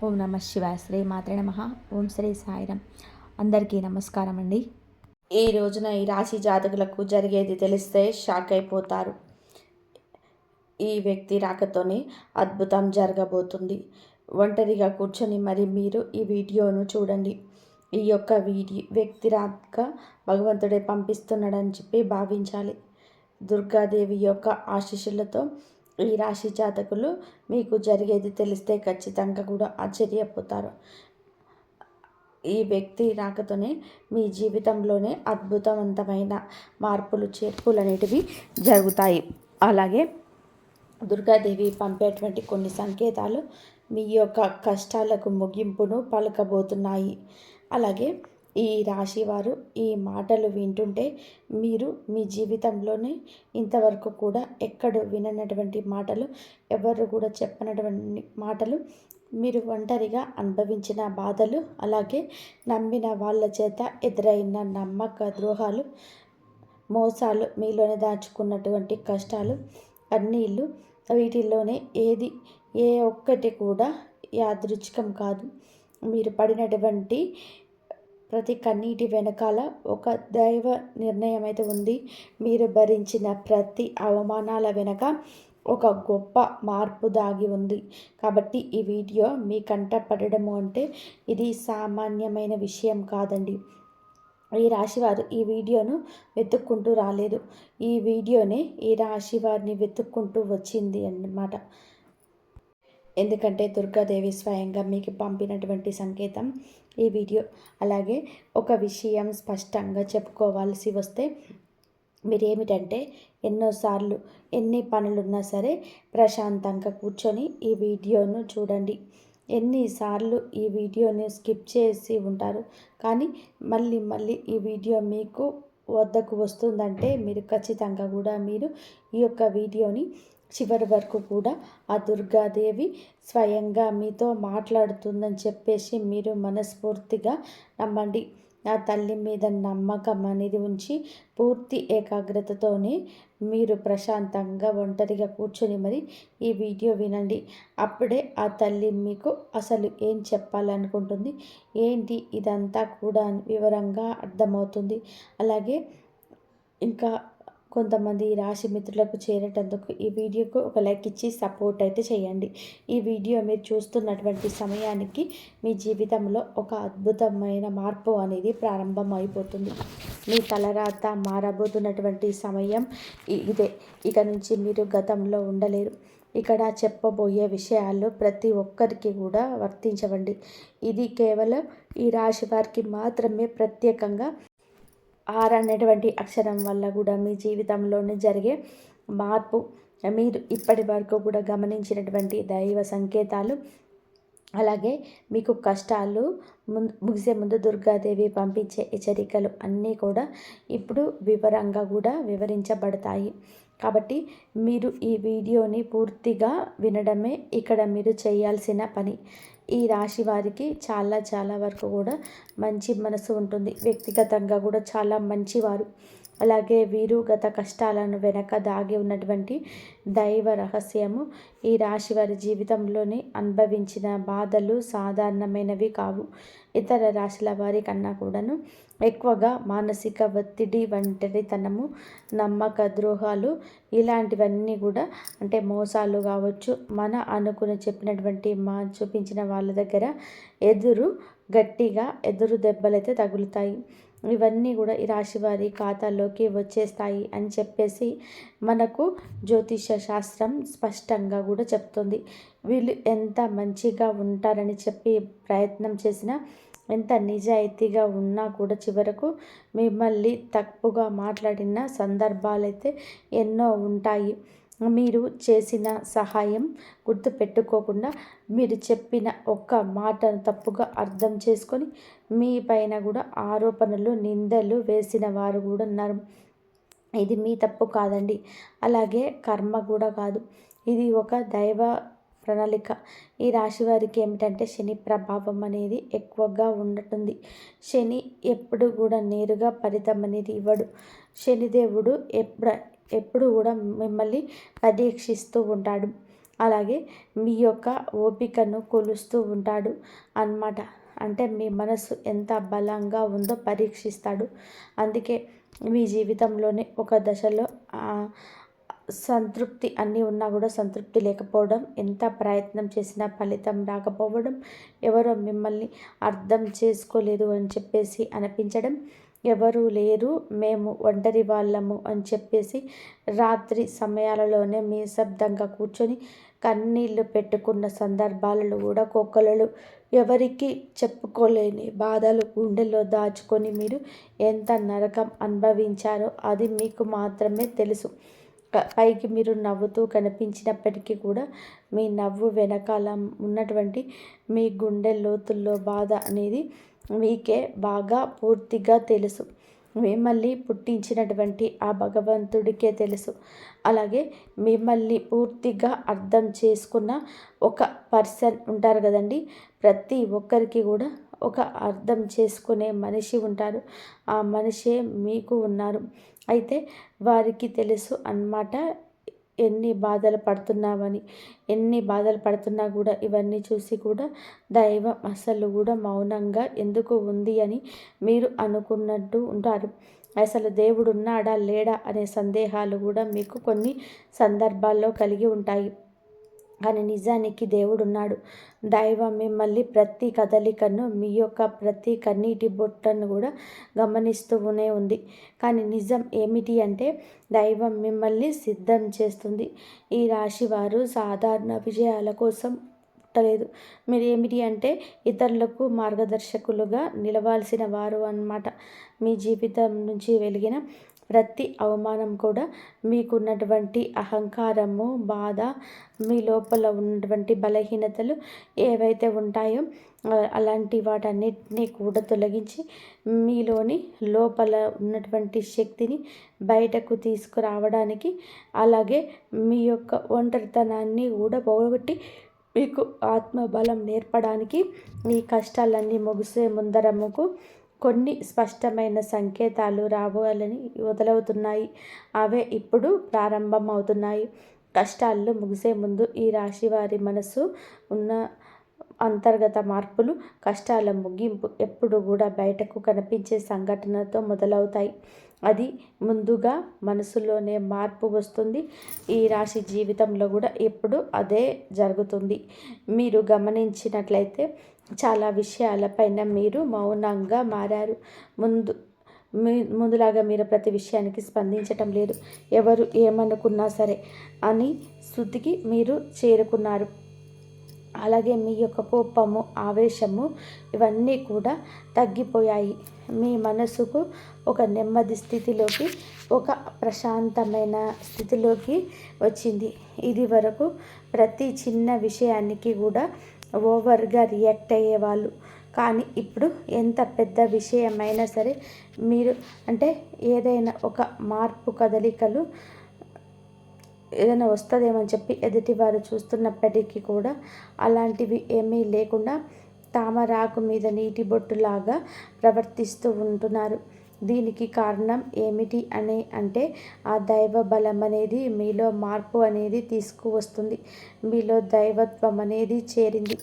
ఓం నమ శివాయ. శ్రీ మాత్రే నమః. ఓం శ్రీ సాయిరాం. అందరికీ నమస్కారం అండి. ఈ రోజున ఈ రాశి జాతకులకు జరిగేది తెలిస్తే షాక్ అయిపోతారు. ఈ వ్యక్తి రాకతోనే అద్భుతం జరగబోతుంది. ఒంటరిగా కూర్చొని మరి మీరు ఈ వీడియోను చూడండి. ఈ యొక్క వ్యక్తి రాక భగవంతుడే పంపిస్తున్నాడని చెప్పి భావించాలి. దుర్గాదేవి యొక్క ఆశీస్సులతో ఈ రాశి జాతకులు మీకు జరిగేది తెలిస్తే ఖచ్చితంగా కూడా ఆశ్చర్యపోతారు. ఈ వ్యక్తి రాకతోనే మీ జీవితంలోనే అద్భుతవంతమైన మార్పులు చేర్పులు అనేటివి జరుగుతాయి. అలాగే దుర్గాదేవి పంపేటువంటి కొన్ని సంకేతాలు మీ యొక్క కష్టాలకు ముగింపును పలకబోతున్నాయి. అలాగే ఈ రాశి వారు ఈ మాటలు వింటుంటే మీరు మీ జీవితంలోనే ఇంతవరకు కూడా ఎక్కడ విననటువంటి మాటలు, ఎవరు కూడా చెప్పనటువంటి మాటలు, మీరు ఒంటరిగా అనుభవించిన బాధలు, అలాగే నమ్మిన వాళ్ళ చేత ఎదురైన నమ్మక ద్రోహాలు, మోసాలు, మీలోనే దాచుకున్నటువంటి కష్టాలు, కన్నీళ్ళు, వీటిల్లోనే ఏ ఒక్కటి కూడా యాదృచ్ఛికం కాదు. మీరు పడినటువంటి ప్రతి కన్నీటి వెనకాల ఒక దైవ నిర్ణయం అయితే ఉంది. మీరు భరించిన ప్రతి అవమానాల వెనక ఒక గొప్ప మార్పు దాగి ఉంది. కాబట్టి ఈ వీడియో మీ కంట పడడము అంటే ఇది సామాన్యమైన విషయం కాదండి. ఈ రాశివారు ఈ వీడియోను వెతుక్కుంటూ రాలేదు. ఈ వీడియోనే ఈ రాశి వారిని వెతుక్కుంటూ వచ్చింది అన్నమాట. ఎందుకంటే దుర్గాదేవి స్వయంగా మీకు పంపినటువంటి సంకేతం ఈ వీడియో. అలాగే ఒక విషయం స్పష్టంగా చెప్పుకోవాల్సి వస్తే మీరేమిటంటే ఎన్నోసార్లు ఎన్ని పనులున్నా సరే ప్రశాంతంగా కూర్చొని ఈ వీడియోను చూడండి. ఎన్నిసార్లు ఈ వీడియోని స్కిప్ చేసి ఉంటారు, కానీ మళ్ళీ మళ్ళీ ఈ వీడియో మీకు వద్దకు వస్తుందంటే మీరు ఖచ్చితంగా కూడా మీరు ఈ యొక్క వీడియోని చివరి వరకు కూడా ఆ దుర్గాదేవి స్వయంగా మీతో మాట్లాడుతుందని చెప్పేసి మీరు మనస్ఫూర్తిగా నమ్మండి. ఆ తల్లి మీద నమ్మకం అనేది ఉంచి పూర్తి ఏకాగ్రతతోనే మీరు ప్రశాంతంగా ఒంటరిగా కూర్చొని మరి ఈ వీడియో వినండి. అప్పుడే ఆ తల్లి మీకు అసలు ఏం చెప్పాలనుకుంటుంది, ఏంటి ఇదంతా కూడా వివరంగా అర్థమవుతుంది. అలాగే ఇంకా కొంతమంది రాశి మిత్రులకు చేరేటందుకు ఈ వీడియోకు ఒక లైక్ ఇచ్చి సపోర్ట్ అయితే చేయండి. ఈ వీడియో మీరు చూస్తున్నటువంటి సమయానికి మీ జీవితంలో ఒక అద్భుతమైన మార్పు అనేది ప్రారంభం అయిపోతుంది. మీ తలరాత మారబోతున్నటువంటి సమయం ఇదే. ఇక నుంచి మీరు గతంలో ఉండలేరు. ఇక్కడ చెప్పబోయే విషయాలు ప్రతి ఒక్కరికి కూడా వర్తించవండి. ఇది కేవలం ఈ రాశి వారికి మాత్రమే ప్రత్యేకంగా అనేటువంటి అక్షరం వల్ల కూడా మీ జీవితంలోనే జరిగే మార్పు, మీరు ఇప్పటి వరకు కూడా గమనించినటువంటి దైవ సంకేతాలు, అలాగే మీకు కష్టాలు ముగిసే ముందు దుర్గాదేవి పంపించే హెచ్చరికలు అన్నీ కూడా ఇప్పుడు వివరంగా కూడా వివరించబడతాయి. కాబట్టి మీరు ఈ వీడియోని పూర్తిగా వినడమే ఇక్కడ మీరు చేయాల్సిన పని. ఈ రాశి వారికి చాలా చాలా వరకు కూడా మంచి మనసు ఉంటుంది. వ్యక్తిగతంగా కూడా చాలా మంచివారు. అలాగే వీరు గత కష్టాలను వెనక దాగి ఉన్నటువంటి దైవ రహస్యము. ఈ రాశి వారి జీవితంలోని అనుభవించిన బాధలు సాధారణమైనవి కావు. ఇతర రాశుల వారి కన్నా కూడాను ఎక్కువగా మానసిక ఒత్తిడి, ఒంటరితనము, నమ్మక ద్రోహాలు, ఇలాంటివన్నీ కూడా అంటే మోసాలు కావచ్చు, మన అనుకుని చెప్పినటువంటి చూపించిన వాళ్ళ దగ్గర గట్టిగా ఎదురు దెబ్బలైతే తగులుతాయి. ఇవన్నీ కూడా ఈ రాశి వారి ఖాతాలోకి వచ్చేస్తాయి అని చెప్పేసి మనకు జ్యోతిష శాస్త్రం స్పష్టంగా కూడా చెప్తుంది. వీళ్ళు ఎంత మంచిగా ఉంటారని చెప్పి ప్రయత్నం చేసినా, ఎంత నిజాయితీగా ఉన్నా కూడా చివరకు మిమ్మల్ని తప్పుగా మాట్లాడిన సందర్భాలైతే ఎన్నో ఉంటాయి. మీరు చేసిన సహాయం గుర్తుపెట్టుకోకుండా మీరు చెప్పిన ఒక్క మాటను తప్పుగా అర్థం చేసుకొని మీ పైన కూడా ఆరోపణలు, నిందలు వేసిన వారు కూడా ఉన్నారు. ఇది మీ తప్పు కాదండి. అలాగే కర్మ కూడా కాదు. ఇది ఒక దైవ ప్రణాళిక. ఈ రాశి వారికి ఏమిటంటే శని ప్రభావం అనేది ఎక్కువగా ఉంటుంది. శని ఎప్పుడు కూడా నేరుగా ఫలితం అనేది ఇవ్వడు. శనిదేవుడు ఎప్పుడు కూడా మిమ్మల్ని పరీక్షిస్తూ ఉంటాడు. అలాగే మీ యొక్క ఓపికను కొలుస్తూ ఉంటాడు అన్నమాట. అంటే మీ మనసు ఎంత బలంగా ఉందో పరీక్షిస్తాడు. అందుకే మీ జీవితంలోనే ఒక దశలో సంతృప్తి అన్నీ ఉన్నా కూడా సంతృప్తి లేకపోవడం, ఎంత ప్రయత్నం చేసినా ఫలితం రాకపోవడం, ఎవరో మిమ్మల్ని అర్థం చేసుకోలేదు అని చెప్పేసి అనిపించడం, ఎవరు లేరు మేము ఒంటరి వాళ్ళము అని చెప్పేసి రాత్రి సమయాలలోనే నిశ్శబ్దంగా కూర్చొని కన్నీళ్ళు పెట్టుకున్న సందర్భాలలో కూడా కోకొల్లలు ఎవరికి చెప్పుకోలేని బాధలు గుండెల్లో దాచుకొని మీరు ఎంత నరకం అనుభవించారో అది మీకు మాత్రమే తెలుసు. పైకి మీరు నవ్వుతూ కనిపించినప్పటికీ కూడా మీ నవ్వు వెనకాల ఉన్నటువంటి మీ గుండె లోతుల్లో బాధ అనేది మీకే బాగా పూర్తిగా తెలుసు. మిమ్మల్ని పుట్టించినటువంటి ఆ భగవంతుడికే తెలుసు. అలాగే మిమ్మల్ని పూర్తిగా అర్థం చేసుకున్న ఒక పర్సన్ ఉంటారు కదండి. ప్రతి ఒక్కరికి కూడా ఒక అర్థం చేసుకునే మనిషి ఉంటారు. ఆ మనిషే మీకు ఉన్నారు. అయితే వారికి తెలుసు అన్నమాట ఎన్ని బాధలు పడుతున్నామని. ఎన్ని బాధలు పడుతున్నా కూడా ఇవన్నీ చూసి కూడా దైవం అసలు కూడా మౌనంగా ఎందుకు ఉంది అని మీరు అనుకున్నట్టు ఉంటారు. అసలు దేవుడు ఉన్నాడా లేడా అనే సందేహాలు కూడా మీకు కొన్ని సందర్భాల్లో కలిగి ఉంటాయి. కానీ నిజానికి దేవుడున్నాడు. దైవం మిమ్మల్ని ప్రతి కదలికను, మీ యొక్క ప్రతి కన్నీటి బొట్టను కూడా గమనిస్తూనే ఉంది. కానీ నిజం ఏమిటి అంటే దైవం మిమ్మల్ని సిద్ధం చేస్తుంది. ఈ రాశి వారు సాధారణ విజయాల కోసం పుట్టలేదు. మీరు ఏమిటి అంటే ఇతరులకు మార్గదర్శకులుగా నిలవాల్సిన వారు అన్నమాట. మీ జీవితం నుంచి వెలిగిన ప్రతి అవమానం కూడా మీకున్నటువంటి అహంకారము, బాధ, మీ లోపల ఉన్నటువంటి బలహీనతలు ఏవైతే ఉంటాయో అలాంటి వాటన్నిటినీ కూడా తొలగించి మీలోని లోపల ఉన్నటువంటి శక్తిని బయటకు తీసుకురావడానికి, అలాగే మీ యొక్క ఒంటరితనాన్ని కూడా పోగొట్టి మీకు ఆత్మబలం నేర్పడానికి, మీ కష్టాలన్నీ ముగిసే ముందరముకు కొన్ని స్పష్టమైన సంకేతాలు రావాలని మొదలవుతున్నాయి. అవే ఇప్పుడు ప్రారంభమవుతున్నాయి. కష్టాలు ముగిసే ముందు ఈ రాశి వారి మనసు ఉన్న అంతర్గత మార్పులు, కష్టాల ముగింపు ఎప్పుడు కూడా బయటకు కనిపించే సంఘటనతో మొదలవుతాయి. అది ముందుగా మనసులోనే మార్పు వస్తుంది. ఈ రాశి జీవితంలో కూడా ఎప్పుడు అదే జరుగుతుంది. మీరు గమనించినట్లయితే చాలా విషయాలపైన మీరు మౌనంగా మారారు. ముందులాగా మీరు ప్రతి విషయానికి స్పందించటం లేదు. ఎవరు ఏమనుకున్నా సరే అని స్థుతికి మీరు చేరుకున్నారు. అలాగే మీ యొక్క కోపము, ఆవేశము ఇవన్నీ కూడా తగ్గిపోయాయి. మీ మనసుకు ఒక నెమ్మది స్థితిలోకి, ఒక ప్రశాంతమైన స్థితిలోకి వచ్చింది. ఇది వరకు ప్రతి చిన్న విషయానికి కూడా ఓవర్గా రియాక్ట్ అయ్యేవాళ్ళు. కానీ ఇప్పుడు ఎంత పెద్ద విషయమైనా సరే మీరు అంటే ఏదైనా ఒక మార్పు కదలికలు ఏదైనా వస్తుందేమని చెప్పి ఎదుటివారు చూస్తున్నప్పటికీ కూడా అలాంటివి ఏమీ లేకుండా తామరాకు మీద నీటి బొట్టులాగా ప్రవర్తిస్తూ ఉంటున్నారు. దీనికి కారణం ఏమిటి అంటే ఆ దైవ బలం అనేది మీలో మార్పు అనేది తీసుకువస్తుంది. మీలో దైవత్వం అనేది చేరింది.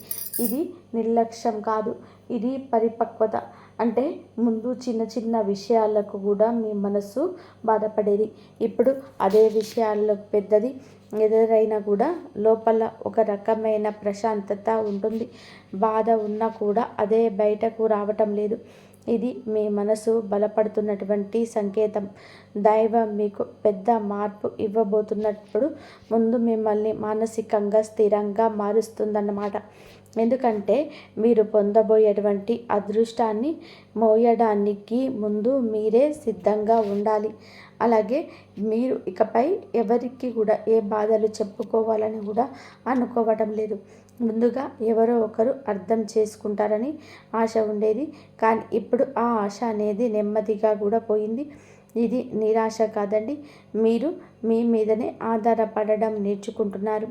ఇది నిర్లక్ష్యం కాదు, ఇది పరిపక్వత. అంటే ముందు చిన్న చిన్న విషయాలకు కూడా మీ మనసు బాధపడేది. ఇప్పుడు అదే విషయాల్లో పెద్దది ఎదురైనా కూడా లోపల ఒక రకమైన ప్రశాంతత ఉంటుంది. బాధ ఉన్నా కూడా అదే బయటకు రావటం లేదు. ఇది మీ మనసు బలపడుతున్నటువంటి సంకేతం. దైవం మీకు పెద్ద మార్పు ఇవ్వబోతున్నప్పుడు ముందు మిమ్మల్ని మానసికంగా స్థిరంగా మారుస్తుందన్నమాట. ఎందుకంటే మీరు పొందబోయేటువంటి అదృష్టాన్ని మోయడానికి ముందు మీరే సిద్ధంగా ఉండాలి. అలాగే మీరు ఇకపై ఎవరికి కూడా ఏ బాధలు చెప్పుకోవాలని కూడా అనుకోవటం లేదు. ముందుగా ఎవరో ఒకరు అర్థం చేసుకుంటారని ఆశ ఉండేది. కానీ ఇప్పుడు ఆ ఆశ అనేది నెమ్మదిగా కూడా పోయింది. ఇది నిరాశ కాదండి, మీరు మీ మీదనే ఆధారపడడం నేర్చుకుంటున్నారు.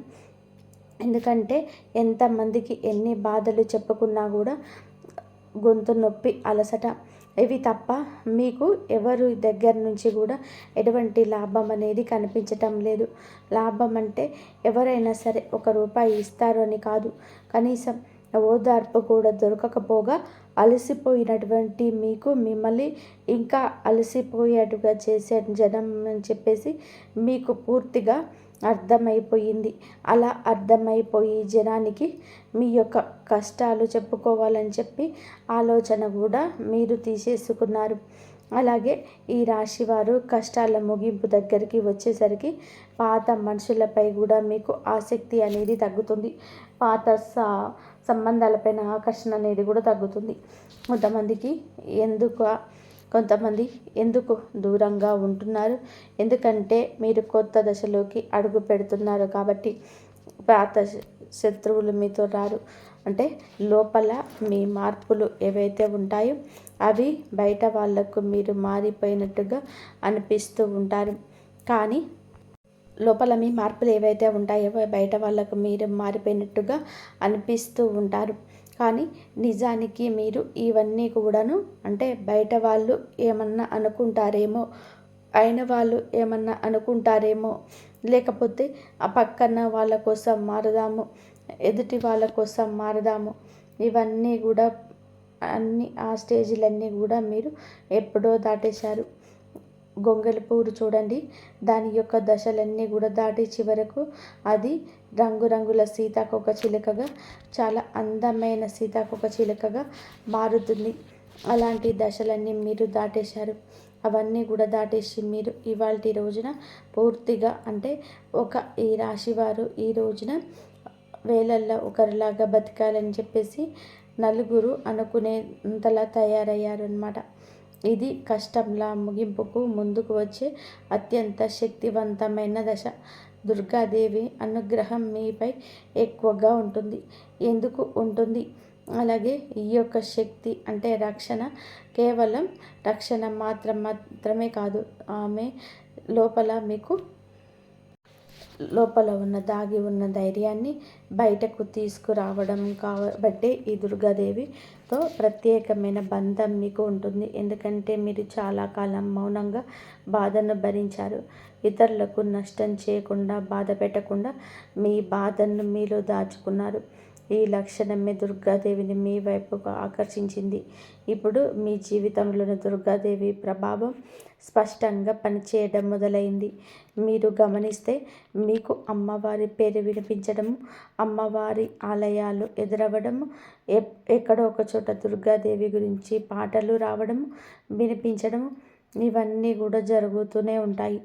ఎందుకంటే ఎంతమందికి ఎన్ని బాధలు చెప్పుకున్నా కూడా గొంతు నొప్పి, అలసట ఇవి తప్ప మీకు ఎవరు దగ్గర నుంచి కూడా ఎటువంటి లాభం అనేది కనిపించటం లేదు. లాభం అంటే ఎవరైనా సరే రూ. 1 ఇస్తారు అని కాదు, కనీసం ఓదార్పు కూడా దొరకకపోగా అలసిపోయినటువంటి మీకు మిమ్మల్ని ఇంకా అలసిపోయేట్టుగా చేసే జనం అని చెప్పేసి మీకు పూర్తిగా అర్థమైపోయింది. అలా అర్థమైపోయి జనానికి మీ యొక్క కష్టాలు చెప్పుకోవాలని చెప్పి ఆలోచన కూడా మీరు తీసేసుకున్నారు. అలాగే ఈ రాశి వారు కష్టాల ముగింపు దగ్గరికి వచ్చేసరికి పాత మనుషులపై కూడా మీకు ఆసక్తి అనేది తగ్గుతుంది. పాత సంబంధాలపైన ఆకర్షణ అనేది కూడా తగ్గుతుంది. కొంతమంది ఎందుకు దూరంగా ఉంటున్నారు? ఎందుకంటే మీరు కొత్త దశలోకి అడుగు పెడుతున్నారు కాబట్టి. పాత శత్రువులు మీతో రారు. అంటే లోపల మీ మార్పులు ఏవైతే ఉంటాయో అవి బయట వాళ్లకు మీరు మారిపోయినట్టుగా అనిపిస్తూ ఉంటారు. కానీ లోపల మీ మార్పులు ఏవైతే ఉంటాయో బయట వాళ్ళకు మీరు మారిపోయినట్టుగా అనిపిస్తూ ఉంటారు. కానీ నిజానికి మీరు ఇవన్నీ కూడాను అంటే బయట వాళ్ళు ఏమన్నా అనుకుంటారేమో, అయిన వాళ్ళు ఏమన్నా అనుకుంటారేమో, లేకపోతే ఆ పక్కన వాళ్ళ కోసం మారదాము, ఎదుటి వాళ్ళ కోసం మారదాము, ఇవన్నీ కూడా ఆ స్టేజ్లన్నీ కూడా మీరు ఎప్పుడో దాటేశారు. గొంగళి పువ్వు చూడండి, దాని యొక్క దశలన్నీ కూడా దాటి చివరకు అది రంగురంగుల సీతాకోక చిలుకగా, చాలా అందమైన సీతాకోక చిలుకగా మారుతుంది. అలాంటి దశలన్నీ మీరు దాటేశారు. అవన్నీ కూడా దాటేసి మీరు ఇవాల్టి రోజున పూర్తిగా అంటే ఈ రాశివారు ఈ రోజున వేలల్లో ఒకరిలాగా బతకాలని చెప్పేసి నలుగురు అనుకునేంతలా తయారయ్యారు అన్నమాట. ఇది కష్టంలా ముగింపుకు ముందుకు వచ్చే అత్యంత శక్తివంతమైన దశ. దుర్గాదేవి అనుగ్రహం మీపై ఎక్కువగా ఉంటుంది. ఎందుకు ఉంటుంది? అలాగే ఈ యొక్క శక్తి అంటే రక్షణ, కేవలం రక్షణ మాత్రమే కాదు, ఆమె లోపల ఉన్న దాగి ఉన్న ధైర్యాన్ని బయటకు తీసుకురావడం కాబట్టి ఈ దుర్గాదేవితో ప్రత్యేకమైన బంధం మీకు ఉంటుంది. ఎందుకంటే మీరు చాలా కాలం మౌనంగా బాధను భరించారు. ఇతరులకు నష్టం చేయకుండా, బాధ పెట్టకుండా మీ బాధను మీలో దాచుకున్నారు. ఈ లక్షణమే దుర్గాదేవిని మీ వైపుకు ఆకర్షించింది. ఇప్పుడు మీ జీవితంలోని దుర్గాదేవి ప్రభావం స్పష్టంగా పనిచేయడం మొదలైంది. మీరు గమనిస్తే మీకు అమ్మవారి పేరు వినిపించడము, అమ్మవారి ఆలయాలు ఎదురవ్వడము, ఎక్కడో ఒక చోట దుర్గాదేవి గురించి పాటలు రావడము, వినిపించడము, ఇవన్నీ కూడా జరుగుతూనే ఉంటాయి.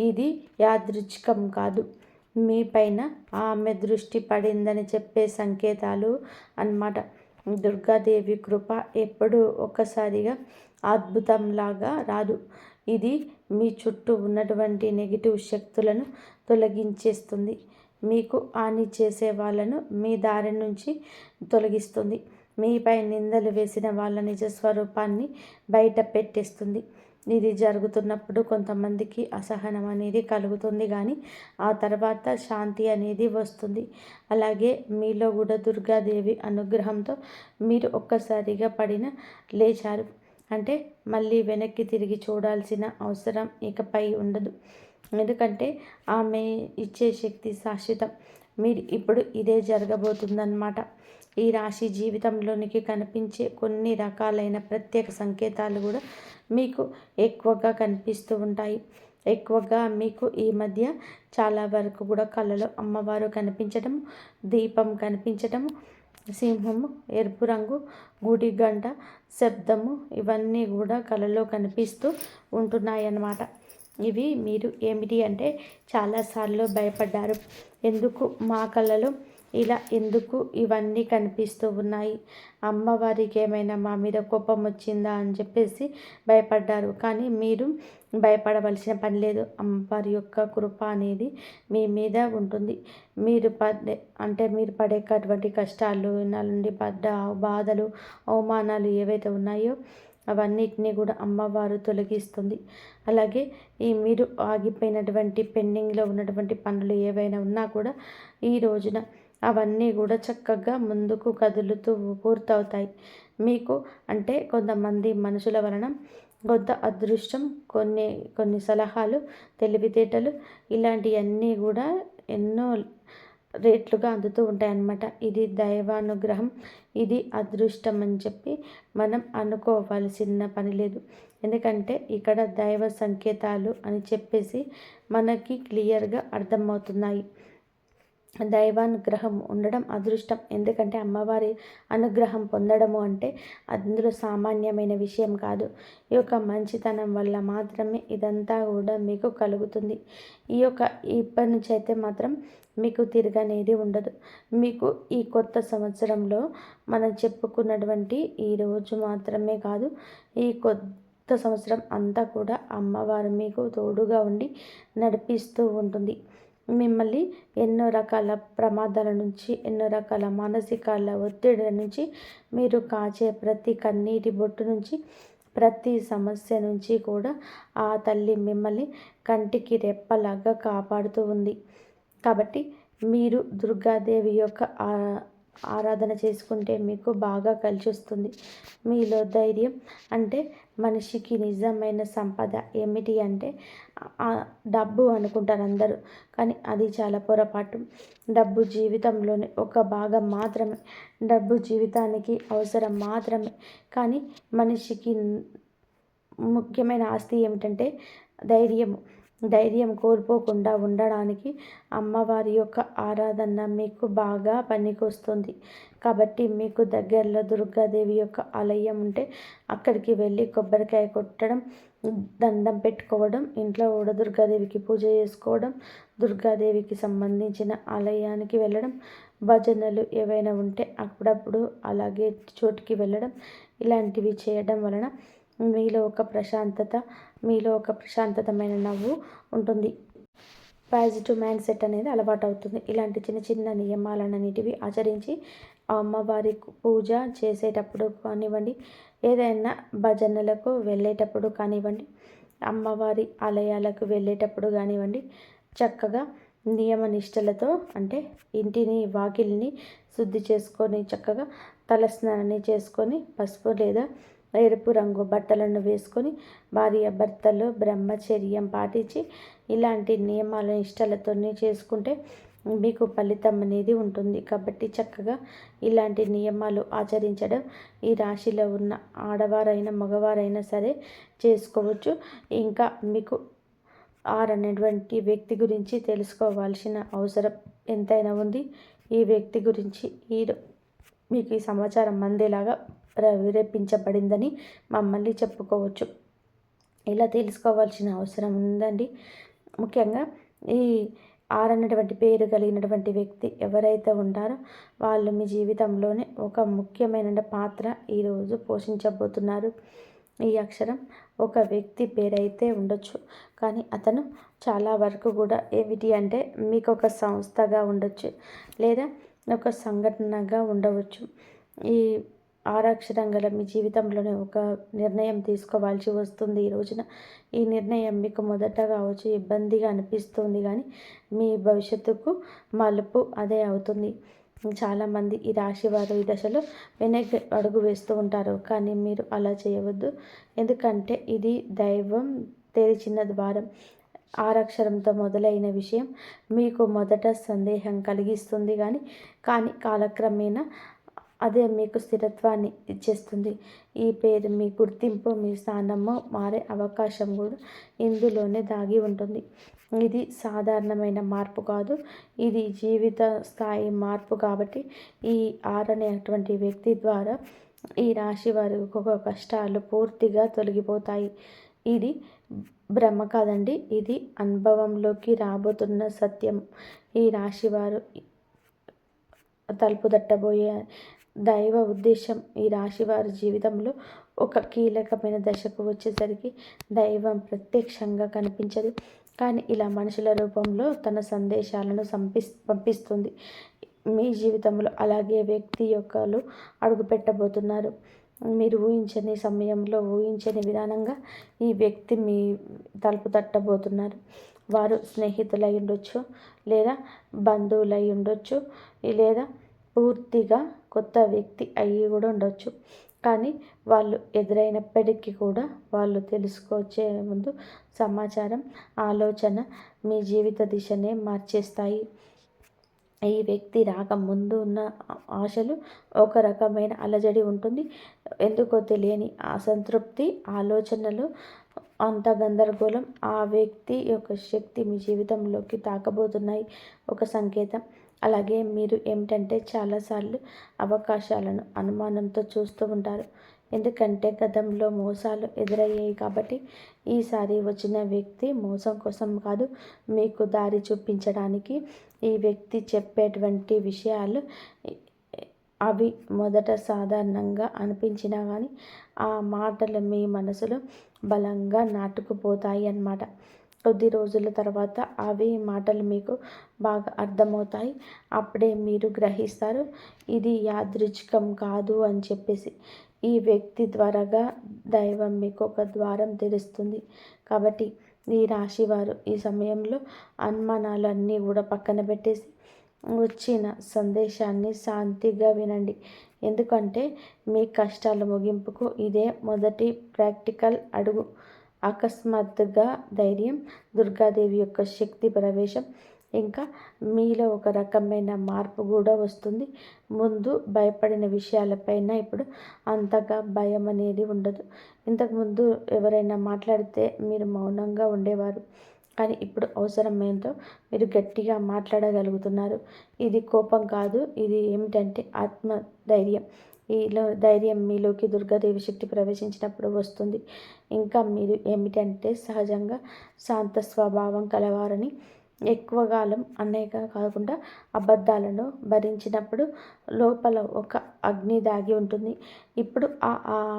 ఇది యాదృచ్ఛికం కాదు, మీ పైన ఆమె దృష్టి పడిందని చెప్పే సంకేతాలు అన్నమాట. దుర్గాదేవి కృప ఎప్పుడూ ఒక్కసారిగా అద్భుతంలాగా రాదు. ఇది మీ చుట్టూ ఉన్నటువంటి నెగిటివ్ శక్తులను తొలగించేస్తుంది. మీకు హాని చేసే వాళ్ళను మీ దారి నుంచి తొలగిస్తుంది. మీపై నిందలు వేసిన వాళ్ళ నిజస్వరూపాన్ని బయట పెట్టేస్తుంది. ఇది జరుగుతున్నప్పుడు కొంతమందికి అసహనం అనేది కలుగుతుంది, కానీ ఆ తర్వాత శాంతి అనేది వస్తుంది. అలాగే మీలో కూడా దుర్గాదేవి అనుగ్రహంతో మీరు ఒక్కసారిగా లేచారు అంటే మళ్ళీ వెనక్కి తిరిగి చూడాల్సిన అవసరం ఇకపై ఉండదు. ఎందుకంటే ఆమె ఇచ్చే శక్తి శాశ్వతం. మీరు ఇప్పుడు ఇదే జరగబోతుందన్నమాట. ఈ రాశి జీవితంలోనికి కనిపించే కొన్ని రకాలైన ప్రత్యేక సంకేతాలు కూడా మీకు ఎక్కువగా కనిపిస్తూ ఉంటాయి. ఎక్కువగా మీకు ఈ మధ్య చాలా వరకు కూడా కళలో అమ్మవారు కనిపించడం, దీపం కనిపించటము, సింహము, ఎరుపు రంగు, గుడి గంట శబ్దము, ఇవన్నీ కూడా కళలో కనిపిస్తూ ఉంటున్నాయన్నమాట. ఇవి మీరు ఏమిటి అంటే చాలాసార్లు భయపడ్డారు. ఎందుకు మా కళలో ఎందుకు ఇవన్నీ కనిపిస్తూ ఉన్నాయి, అమ్మవారికి ఏమైనా మా మీద కోపం వచ్చిందా అని చెప్పేసి భయపడ్డారు. కానీ మీరు భయపడవలసిన పని లేదు. అమ్మవారి యొక్క కృప అనేది మీ మీద ఉంటుంది. మీరు పడేటటువంటి కష్టాలు, నుండి పడ్డ బాధలు, అవమానాలు ఏవైతే ఉన్నాయో అవన్నిటినీ కూడా అమ్మవారు తొలగిస్తుంది. అలాగే మీరు ఆగిపోయినటువంటి పెండింగ్లో ఉన్నటువంటి పనులు ఏవైనా ఉన్నా కూడా ఈ రోజున అవన్నీ కూడా చక్కగా ముందుకు కదులుతూ పూర్తవుతాయి. మీకు అంటే కొంతమంది మనుషుల వలన కొంత అదృష్టం, కొన్ని కొన్ని సలహాలు, తెలివితేటలు ఇలాంటివన్నీ కూడా ఎన్నో రేట్లుగా అందుతూ ఉంటాయన్నమాట. ఇది దైవానుగ్రహం, ఇది అదృష్టం అని చెప్పి మనం అనుకోవాల్సిన పని లేదు. ఎందుకంటే ఇక్కడ దైవ సంకేతాలు అని చెప్పేసి మనకి క్లియర్గా అర్థమవుతున్నాయి. దైవానుగ్రహం ఉండడం అదృష్టం. ఎందుకంటే అమ్మవారి అనుగ్రహం పొందడము అంటే అందులో సామాన్యమైన విషయం కాదు. ఈ యొక్క మంచితనం వల్ల మాత్రమే ఇదంతా కూడా మీకు కలుగుతుంది. ఇప్పటి నుంచి అయితే మాత్రం మీకు తిరగనేది ఉండదు. మీకు ఈ కొత్త సంవత్సరంలో మనం చెప్పుకున్నటువంటి ఈరోజు మాత్రమే కాదు, ఈ కొత్త సంవత్సరం అంతా కూడా అమ్మవారు మీకు తోడుగా ఉండి నడిపిస్తూ ఉంటుంది. మిమ్మల్ని ఎన్నో రకాల ప్రమాదాల నుంచి, ఎన్నో రకాల మానసికాల ఒత్తిడి నుంచి, మీరు కాచే ప్రతి కన్నీటి బొట్టు నుంచి, ప్రతి సమస్య నుంచి కూడా ఆ తల్లి మిమ్మల్ని కంటికి రెప్పలాగా కాపాడుతూ ఉంది. కాబట్టి మీరు దుర్గాదేవి యొక్క ఆరాధన చేసుకుంటే మీకు బాగా కలిసి వస్తుంది. మీలో ధైర్యం అంటే మనిషికి నిజమైన సంపద ఏమిటి అంటే డబ్బు అనుకుంటారు అందరూ, కానీ అది చాలా పొరపాటు. డబ్బు జీవితంలోని ఒక భాగం మాత్రమే, డబ్బు జీవితానికి అవసరం మాత్రమే. కానీ మనిషికి ముఖ్యమైన ఆస్తి ఏమిటంటే ధైర్యము. ధైర్యం కోల్పోకుండా ఉండడానికి అమ్మవారి యొక్క ఆరాధన మీకు బాగా పనికొస్తుంది. కాబట్టి మీకు దగ్గరలో దుర్గాదేవి యొక్క ఆలయం ఉంటే అక్కడికి వెళ్ళి కొబ్బరికాయ కొట్టడం, దండం పెట్టుకోవడం, ఇంట్లో కూడా దుర్గాదేవికి పూజ చేసుకోవడం, దుర్గాదేవికి సంబంధించిన ఆలయానికి వెళ్ళడం, భజనలు ఏవైనా ఉంటే అప్పుడప్పుడు అలాగే చోటుకి వెళ్ళడం, ఇలాంటివి చేయడం వలన మీలో ఒక ప్రశాంతత, మీలో ఒక ప్రశాంతతమైన నవ్వు ఉంటుంది. పాజిటివ్ మైండ్ సెట్ అనేది అలవాటు అవుతుంది. ఇలాంటి చిన్న చిన్న నియమాలన్నిటివి ఆచరించి అమ్మవారి పూజ చేసేటప్పుడు కానివ్వండి, ఏదైనా భజనలకు వెళ్ళేటప్పుడు కానివ్వండి, అమ్మవారి ఆలయాలకు వెళ్ళేటప్పుడు కానివ్వండి, చక్కగా నియమ నిష్టలతో అంటే ఇంటిని వాకిలిని శుద్ధి చేసుకొని చక్కగా తలస్నానాన్ని చేసుకొని పసుపు లేదా ఎరుపు రంగు బట్టలను వేసుకొని భార్యాభర్తలు బ్రహ్మచర్యం పాటించి ఇలాంటి నియమాల నిష్టలతో చేసుకుంటే మీకు ఫలితం అనేది ఉంటుంది. కాబట్టి చక్కగా ఇలాంటి నియమాలు ఆచరించడం ఈ రాశిలో ఉన్న ఆడవారైనా మగవారైనా సరే చేసుకోవచ్చు. ఇంకా మీకు అనేటువంటి వ్యక్తి గురించి తెలుసుకోవాల్సిన అవసరం ఎంతైనా ఉంది. ఈ వ్యక్తి గురించి మీకు ఈ సమాచారం అందేలాగా ప్రేరేపించబడిందని మమ్మల్ని చెప్పుకోవచ్చు. ఇలా తెలుసుకోవాల్సిన అవసరం ఉందండి. ముఖ్యంగా ఈ అన్నటువంటి పేరు కలిగినటువంటి వ్యక్తి ఎవరైతే ఉంటారో వాళ్ళు మీ జీవితంలోనే ఒక ముఖ్యమైన పాత్ర ఈరోజు పోషించబోతున్నారు. ఈ అక్షరం ఒక వ్యక్తి పేరైతే ఉండొచ్చు, కానీ అతను చాలా వరకు కూడా ఏమిటి అంటే మీకు ఒక సంస్థగా ఉండొచ్చు, లేదా ఒక సంఘటనగా ఉండవచ్చు. ఈ అక్షరం గల మీ జీవితంలోనే ఒక నిర్ణయం తీసుకోవాల్సి వస్తుంది ఈ రోజున. ఈ నిర్ణయం మీకు మొదట కావచ్చు ఇబ్బందిగా అనిపిస్తుంది, కానీ మీ భవిష్యత్తుకు మలుపు అదే అవుతుంది. చాలామంది ఈ రాశి వారు ఈ దశలో వెనక్కి అడుగు వేస్తూ ఉంటారు, కానీ మీరు అలా చేయవద్దు. ఎందుకంటే ఇది దైవం తెరిచిన ద్వారం. అక్షరంతో మొదలైన విషయం మీకు మొదట సందేహం కలిగిస్తుంది, కానీ కాలక్రమేణా అదే మీకు స్థిరత్వాన్ని ఇచ్చేస్తుంది. ఈ పేరు మీ గుర్తింపు, మీ స్థానము మారే అవకాశం కూడా ఇందులోనే దాగి ఉంటుంది. ఇది సాధారణమైన మార్పు కాదు, ఇది జీవిత స్థాయి మార్పు. కాబట్టి ఈ అనేటువంటి వ్యక్తి ద్వారా ఈ రాశి వారి ఒక్కొక్క కష్టాలు పూర్తిగా తొలగిపోతాయి. ఇది భ్రమ కాదండి, ఇది అనుభవంలోకి రాబోతున్న సత్యం. ఈ రాశి వారు తలుపు తట్టబోయే దైవ ఉద్దేశం ఈ రాశి వారి జీవితంలో ఒక కీలకమైన దశకు వచ్చేసరికి దైవం ప్రత్యక్షంగా కనిపించదు, కానీ ఇలా మనుషుల రూపంలో తన సందేశాలను పంపిస్తుంది మీ జీవితంలో. అలాగే వ్యక్తి యొక్కలు అడుగు పెట్టబోతున్నారు. మీరు ఊహించని సమయంలో ఊహించని విధానంగా ఈ వ్యక్తి మీ తలుపు తట్టబోతున్నారు. వారు స్నేహితులై ఉండొచ్చు, లేదా బంధువులై ఉండొచ్చు, లేదా పూర్తిగా కొత్త వ్యక్తి అయ్యి కూడా ఉండొచ్చు. కానీ వాళ్ళు ఎదురైనప్పటికీ కూడా వాళ్ళు తెలుసుకొచ్చే ముందు సమాచారం, ఆలోచన మీ జీవిత దిశనే మార్చేస్తాయి. ఈ వ్యక్తి రాకముందు ఉన్న ఆశలు ఒక రకమైన అలజడి ఉంటుంది. ఎందుకో తెలియని అసంతృప్తి, ఆలోచనలు, అంత గందరగోళం. ఆ వ్యక్తి యొక్క శక్తి మీ జీవితంలోకి తాకబోతున్నాయి ఒక సంకేతం. అలాగే మీరు ఏమిటంటే చాలాసార్లు అవకాశాలను అనుమానంతో చూస్తూ ఉంటారు. ఎందుకంటే గతంలో మోసాలు ఎదురయ్యాయి కాబట్టి. ఈసారి వచ్చిన వ్యక్తి మోసం కోసం కాదు, మీకు దారి చూపించడానికి. ఈ వ్యక్తి చెప్పేటువంటి విషయాలు అవి మొదట సాధారణంగా అనిపించినా కానీ ఆ మాటలు మీ మనసులో బలంగా నాటుకుపోతాయి అన్నమాట. కొద్ది రోజుల తర్వాత అవి మాటలు మీకు బాగా అర్థమవుతాయి. అప్పుడే మీరు గ్రహిస్తారు ఇది యాదృచ్ఛికం కాదు అని చెప్పేసి. ఈ వ్యక్తి త్వరగా దైవం మీకు ఒక ద్వారం తెరుస్తుంది. కాబట్టి ఈ రాశివారు ఈ సమయంలో అనుమానాలన్నీ కూడా పక్కన పెట్టేసి వచ్చిన సందేశాన్ని శాంతిగా వినండి. ఎందుకంటే మీ కష్టాల ముగింపుకు ఇదే మొదటి ప్రాక్టికల్ అడుగు. అకస్మాత్తుగా ధైర్యం, దుర్గాదేవి యొక్క శక్తి ప్రవేశం, ఇంకా మీలో ఒక రకమైన మార్పు కూడా వస్తుంది. ముందు భయపడిన విషయాలపైన ఇప్పుడు అంతగా భయం అనేది ఉండదు. ఇంతకుముందు ఎవరైనా మాట్లాడితే మీరు మౌనంగా ఉండేవారు. కానీ ఇప్పుడు అవసరమేంతో మీరు గట్టిగా మాట్లాడగలుగుతున్నారు. ఇది కోపం కాదు, ఇది ఏమిటంటే ఆత్మధైర్యం. ఈలో ధైర్యం మీలోకి దుర్గాదేవి శక్తి ప్రవేశించినప్పుడు వస్తుంది. ఇంకా మీరు ఏమిటంటే సహజంగా శాంత స్వభావం కలవారని. ఎక్కువ కాలం అనేక కాకుండా అబద్ధాలను భరించినప్పుడు లోపల ఒక అగ్ని దాగి ఉంటుంది. ఇప్పుడు ఆ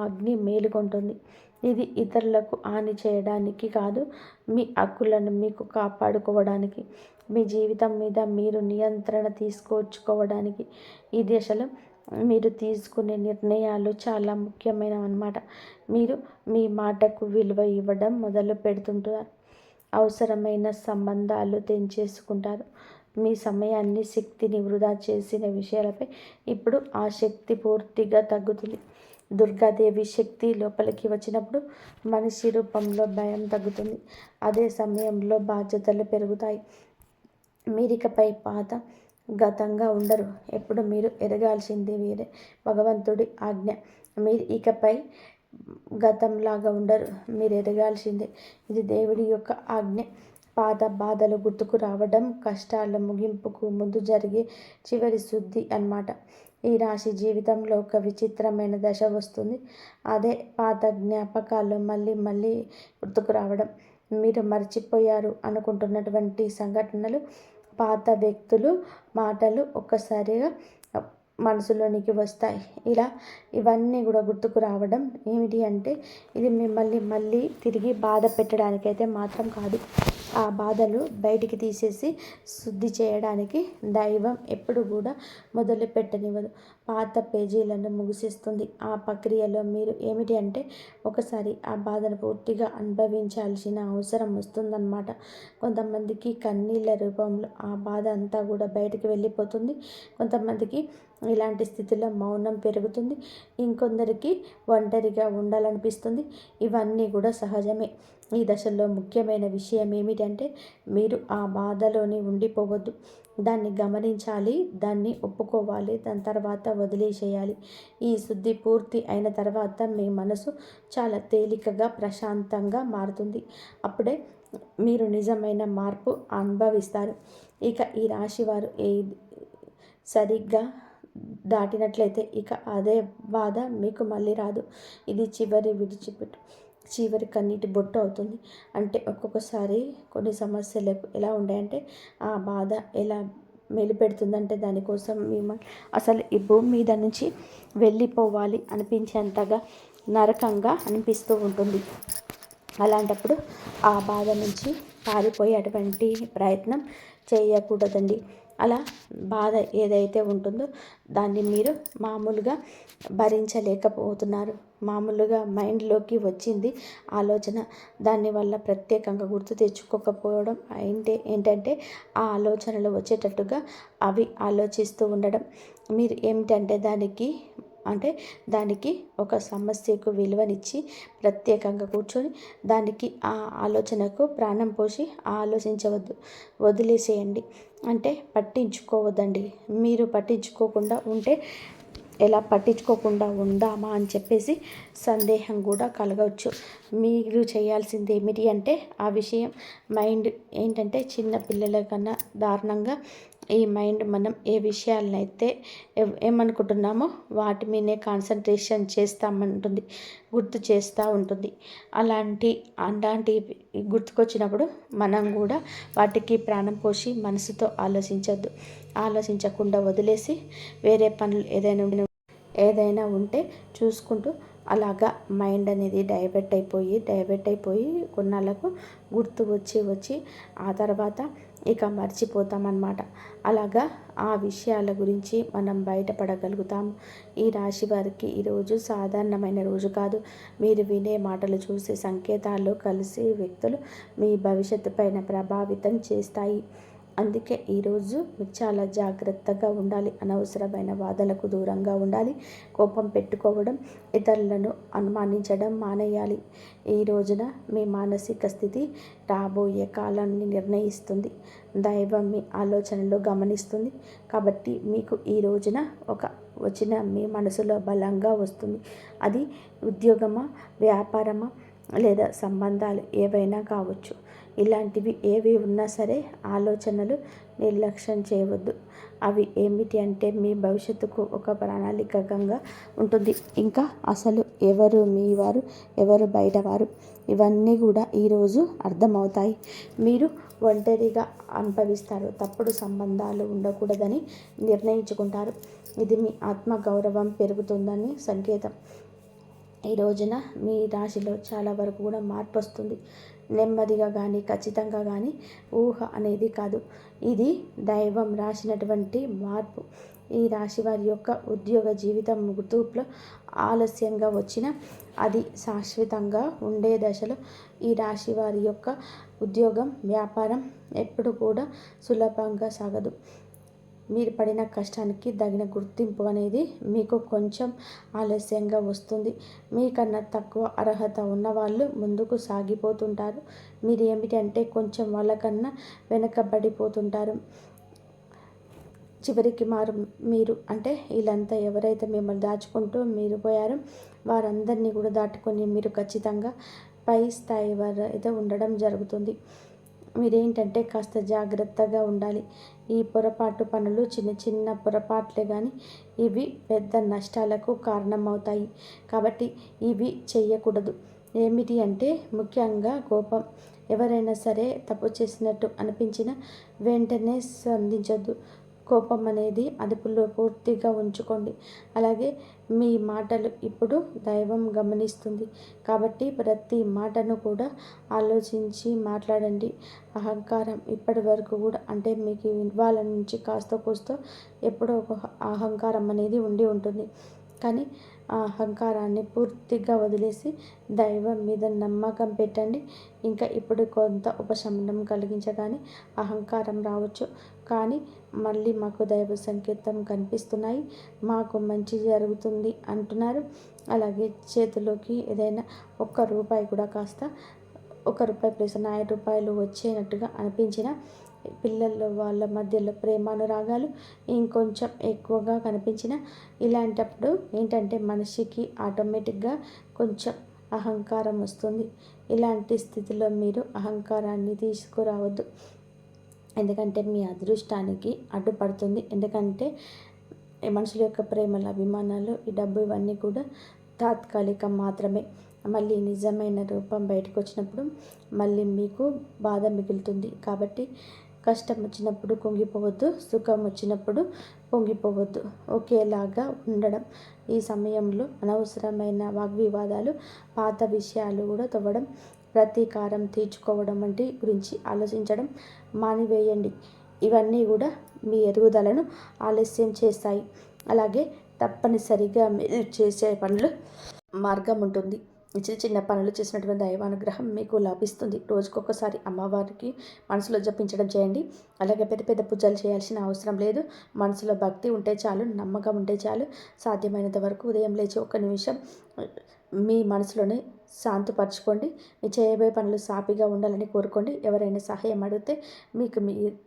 అగ్ని మేలుకొంటుంది. ఇది ఇతరులకు హాని చేయడానికి కాదు, మీ హక్కులను మీకు కాపాడుకోవడానికి, మీ జీవితం మీద మీరు నియంత్రణ తీసుకొచ్చుకోవడానికి. ఈ దశలో మీరు తీసుకునే నిర్ణయాలు చాలా ముఖ్యమైనవన్నమాట. మీరు మీ మాటకు విలువ ఇవ్వడం మొదలు పెడుతుంటారు. అవసరమైన సంబంధాలు తెంచేసుకుంటారు. మీ సమయాన్ని, శక్తిని వృధా చేసిన విషయాలపై ఇప్పుడు ఆ శక్తి పూర్తిగా తగ్గుతుంది. దుర్గాదేవి శక్తి లోపలికి వచ్చినప్పుడు మనిషి రూపంలో భయం తగ్గుతుంది. అదే సమయంలో బాధ్యతలు పెరుగుతాయి. మీరికపై పాత గతంగా ఉండరు. ఎప్పుడు మీరు ఎదగాల్సింది వేరే భగవంతుడి ఆజ్ఞ. మీరు ఇకపై గతంలాగా ఉండరు, మీరు ఎదగాల్సిందే. ఇది దేవుడి యొక్క ఆజ్ఞ. పాత బాధలు గుర్తుకు రావడం కష్టాల ముగింపుకు ముందు జరిగే చివరి శుద్ధి అన్నమాట. ఈ రాశి జీవితంలో ఒక విచిత్రమైన దశ వస్తుంది. అదే పాత జ్ఞాపకాలు మళ్ళీ మళ్ళీ గుర్తుకు రావడం. మీరు మర్చిపోయారు అనుకుంటున్నటువంటి సంఘటనలు, పాత వ్యక్తులు, మాటలు ఒక్కసారిగా మనసులోనికి వస్తాయి. ఇలా ఇవన్నీ కూడా గుర్తుకు రావడం ఏమిటి అంటే ఇది మిమ్మల్ని మళ్ళీ తిరిగి బాధ పెట్టడానికైతే మాత్రం కాదు. ఆ బాధలు బయటికి తీసేసి శుద్ధి చేయడానికి దైవం ఎప్పుడు కూడా మొదలు పెట్టనివ్వదు. పాత పేజీలను ముగిసిస్తుంది. ఆ ప్రక్రియలో మీరు ఏమిటి అంటే ఒకసారి ఆ బాధను పూర్తిగా అనుభవించాల్సిన అవసరం వస్తుందన్నమాట. కొంతమందికి కన్నీళ్ళ రూపంలో ఆ బాధ అంతా కూడా బయటికి వెళ్ళిపోతుంది. కొంతమందికి ఇలాంటి స్థితిలో మౌనం పెరుగుతుంది. ఇంకొందరికి ఒంటరిగా ఉండాలనిపిస్తుంది. ఇవన్నీ కూడా సహజమే. ఈ దశలో ముఖ్యమైన విషయం ఏమిటంటే మీరు ఆ బాధలోనే ఉండిపోవద్దు. దాన్ని గమనించాలి, దాన్ని ఒప్పుకోవాలి, దాని తర్వాత వదిలేసేయాలి. ఈ శుద్ధి పూర్తి అయిన తర్వాత మీ మనసు చాలా తేలికగా, ప్రశాంతంగా మారుతుంది. అప్పుడే మీరు నిజమైన మార్పు అనుభవిస్తారు. ఇక ఈ రాశివారు సరిగ్గా దాటినట్లయితే ఇక అదే బాధ మీకు మళ్ళీ రాదు. ఇది చివరి కన్నీటి బొట్టు అవుతుంది. అంటే ఒక్కొక్కసారి కొన్ని సమస్యలకు ఎలా ఉంటాయంటే ఆ బాధ ఎలా మెలిపెడుతుందంటే దానికోసం మిమ్మల్ని అసలు ఈ భూమి మీద నుంచి వెళ్ళిపోవాలి అనిపించేంతగా నరకంగా అనిపిస్తూ ఉంటుంది. అలాంటప్పుడు ఆ బాధ నుంచి పారిపోయేటువంటి ప్రయత్నం చేయకూడదండి. అలా బాధ ఏదైతే ఉంటుందో దాన్ని మీరు మామూలుగా భరించలేకపోతున్నారు. మామూలుగా మైండ్లోకి వచ్చింది ఆలోచన, దానివల్ల ప్రత్యేకంగా గుర్తు తెచ్చుకోకపోవడం ఏంటంటే ఆ ఆలోచనలు వచ్చేటట్టుగా అవి ఆలోచిస్తూ ఉండడం. మీరు ఏమిటంటే దానికి ఒక సమస్యకు విలువనిచ్చి ప్రత్యేకంగా కూర్చొని దానికి ఆ ఆలోచనకు ప్రాణం పోసి ఆలోచించవద్దు, వదిలేసేయండి. అంటే పట్టించుకోవద్దండి. మీరు పట్టించుకోకుండా ఉంటే ఎలా పట్టించుకోకుండా ఉందామా అని చెప్పేసి సందేహం కూడా కలగవచ్చు. మీరు చేయాల్సింది ఏమిటి అంటే ఆ విషయం మైండ్ ఏంటంటే చిన్న పిల్లల కన్నా దారుణంగా ఈ మైండ్ మనం ఏ విషయాలనైతే ఏమనుకుంటున్నామో వాటి మీదనే కాన్సన్ట్రేషన్ చేస్తామంటుంది, గుర్తు చేస్తూ ఉంటుంది. అలాంటి గుర్తుకొచ్చినప్పుడు మనం కూడా వాటికి ప్రాణం పోసి మనసుతో ఆలోచించకుండా వదిలేసి వేరే పనులు ఏదైనా ఉంటే చూసుకుంటూ అలాగా మైండ్ అనేది డైవర్ట్ అయిపోయి కొన్నాళ్ళకు గుర్తు వచ్చి ఆ తర్వాత ఇక మర్చిపోతామన్నమాట. అలాగా ఆ విషయాల గురించి మనం బయటపడగలుగుతాం. ఈ రాశి వారికి ఈరోజు సాధారణమైన రోజు కాదు. మీరు వినే మాటలు, చూసే సంకేతాలు, కలిసే వ్యక్తులు మీ భవిష్యత్తు పైన ప్రభావితం చేస్తాయి. అందుకే ఈరోజు మీరు చాలా జాగ్రత్తగా ఉండాలి. అనవసరమైన వాదనలకు దూరంగా ఉండాలి. కోపం పెట్టుకోవడం, ఇతరులను అనుమానించడం మానేయాలి. ఈ రోజున మీ మానసిక స్థితి రాబోయే కాలాన్ని నిర్ణయిస్తుంది. దైవం మీ ఆలోచనలు గమనిస్తుంది. కాబట్టి మీకు ఈ రోజున వచ్చిన మీ మనసులో బలంగా వస్తుంది. అది ఉద్యోగమా, వ్యాపారమా లేదా సంబంధాలు ఏవైనా కావచ్చు. ఇలాంటివి ఏవి ఉన్నా సరే ఆలోచనలు నిర్లక్ష్యం చేయవద్దు. అవి ఏమిటి అంటే మీ భవిష్యత్తుకు ఒక ప్రణాళికగా ఉంటుంది. ఇంకా అసలు ఎవరు మీ వారు, ఎవరు బయటవారు, ఇవన్నీ కూడా ఈరోజు అర్థమవుతాయి. మీరు ఒంటరిగా అనుభవిస్తారు. తప్పుడు సంబంధాలు ఉండకూడదని నిర్ణయించుకుంటారు. ఇది మీ ఆత్మగౌరవం పెరుగుతుందని సంకేతం. ఈ రోజున మీ రాశిలో చాలా వరకు కూడా మార్పు వస్తుంది. నెమ్మదిగా కానీ ఖచ్చితంగా కానీ ఊహ అనేది కాదు, ఇది దైవం రాసినటువంటి మార్పు. ఈ రాశి వారి యొక్క ఉద్యోగ జీవితం గుర్తుపులో ఆలస్యంగా వచ్చిన అది శాశ్వతంగా ఉండే దశలో ఈ రాశి వారి యొక్క ఉద్యోగం, వ్యాపారం ఎప్పుడు కూడా సులభంగా సాగదు. మీరు పడిన కష్టానికి తగిన గుర్తింపు అనేది మీకు కొంచెం ఆలస్యంగా వస్తుంది. మీకన్నా తక్కువ అర్హత ఉన్నవాళ్ళు ముందుకు సాగిపోతుంటారు. మీరు ఏమిటంటే కొంచెం వాళ్ళకన్నా వెనకబడిపోతుంటారు. చివరికి మీరు అంటే వీళ్ళంతా ఎవరైతే మిమ్మల్ని దాచుకుంటూ మీరు పోయారో వారందరినీ కూడా దాటుకొని మీరు ఖచ్చితంగా పై స్థాయి వారు అయితే ఉండడం జరుగుతుంది. మీరేంటంటే కాస్త జాగ్రత్తగా ఉండాలి. ఈ పొరపాటు పనులు చిన్న చిన్న పొరపాట్లే కానీ ఇవి పెద్ద నష్టాలకు కారణమవుతాయి. కాబట్టి ఇవి చెయ్యకూడదు. ఏమిటి అంటే ముఖ్యంగా కోపం. ఎవరైనా సరే తప్పు చేసినట్టు అనిపించినా వెంటనే స్పందించొద్దు. కోపం అనేది అదుపులో పూర్తిగా ఉంచుకోండి. అలాగే మీ మాటలు ఇప్పుడు దైవం గమనిస్తుంది. కాబట్టి ప్రతి మాటను కూడా ఆలోచించి మాట్లాడండి. అహంకారం ఇప్పటి వరకు కూడా అంటే మీకు ఇవాళ నుంచి కాస్త కూస్తో ఎప్పుడో ఒక అహంకారం అనేది ఉండి ఉంటుంది. కానీ ఆ అహంకారాన్ని పూర్తిగా వదిలేసి దైవం మీద నమ్మకం పెట్టండి. ఇంకా ఇప్పుడు కొంత ఉపశమనం కలిగించగానే అహంకారం రావచ్చు. కానీ మళ్ళీ మాకు దైవ సంకేతం కనిపిస్తున్నాయి, మాకు మంచి జరుగుతుంది అంటున్నారు. అలాగే చేతిలోకి ఏదైనా ₹1 కూడా కాస్త ₹1 ప్లస్ ₹5 వచ్చేనట్టుగా అనిపించిన పిల్లల్లో వాళ్ళ మధ్యలో ప్రేమానురాగాలు ఇంకొంచెం ఎక్కువగా కనిపించిన ఇలాంటప్పుడు ఏంటంటే మనిషికి ఆటోమేటిక్గా కొంచెం అహంకారం వస్తుంది. ఇలాంటి స్థితిలో మీరు అహంకారాన్ని తీసుకురావద్దు. ఎందుకంటే మీ అదృష్టానికి అడ్డుపడుతుంది. ఎందుకంటే మనుషుల యొక్క ప్రేమలు, అభిమానాలు, ఈ డబ్బు ఇవన్నీ కూడా తాత్కాలికం మాత్రమే. మళ్ళీ నిజమైన రూపం బయటకు వచ్చినప్పుడు మళ్ళీ మీకు బాధ మిగులుతుంది. కాబట్టి కష్టం వచ్చినప్పుడు కుంగిపోవద్దు, సుఖం వచ్చినప్పుడు పొంగిపోవద్దు. ఒకేలాగా ఉండడం. ఈ సమయంలో అనవసరమైన వాగ్వివాదాలు, పాత విషయాలు కూడా తవ్వడం, ప్రతీకారం తీర్చుకోవడం వంటి గురించి ఆలోచించడం మానివేయండి. ఇవన్నీ కూడా మీ ఎదుగుదలను ఆలస్యం చేస్తాయి. అలాగే తప్పనిసరిగా మీరు చేసే పనులు మార్గం ఉంటుంది. చిన్న చిన్న పనులు చేసినటువంటి దైవానుగ్రహం మీకు లభిస్తుంది. రోజుకొకసారి అమ్మవారికి మనసులో జపించడం చేయండి. అలాగే పెద్ద పెద్ద పూజలు చేయాల్సిన అవసరం లేదు. మనసులో భక్తి ఉంటే చాలు, నమ్మకం ఉంటే చాలు. సాధ్యమైనంత వరకు ఉదయం లేచి 1 నిమిషం మీ మనసులోనే శాంతపరచుకోండి. మీ చేయబోయే పనులు సాఫీగా ఉండాలని కోరుకోండి. ఎవరైనా సహాయం అడిగితే మీకు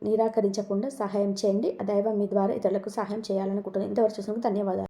నిరాకరించకుండా సహాయం చేయండి. ఆ దైవం మీ ద్వారా ఇతరులకు సహాయం చేయాలనుకుంటుంది. ఇంతవరకు చూసినందుకు ధన్యవాదాలు.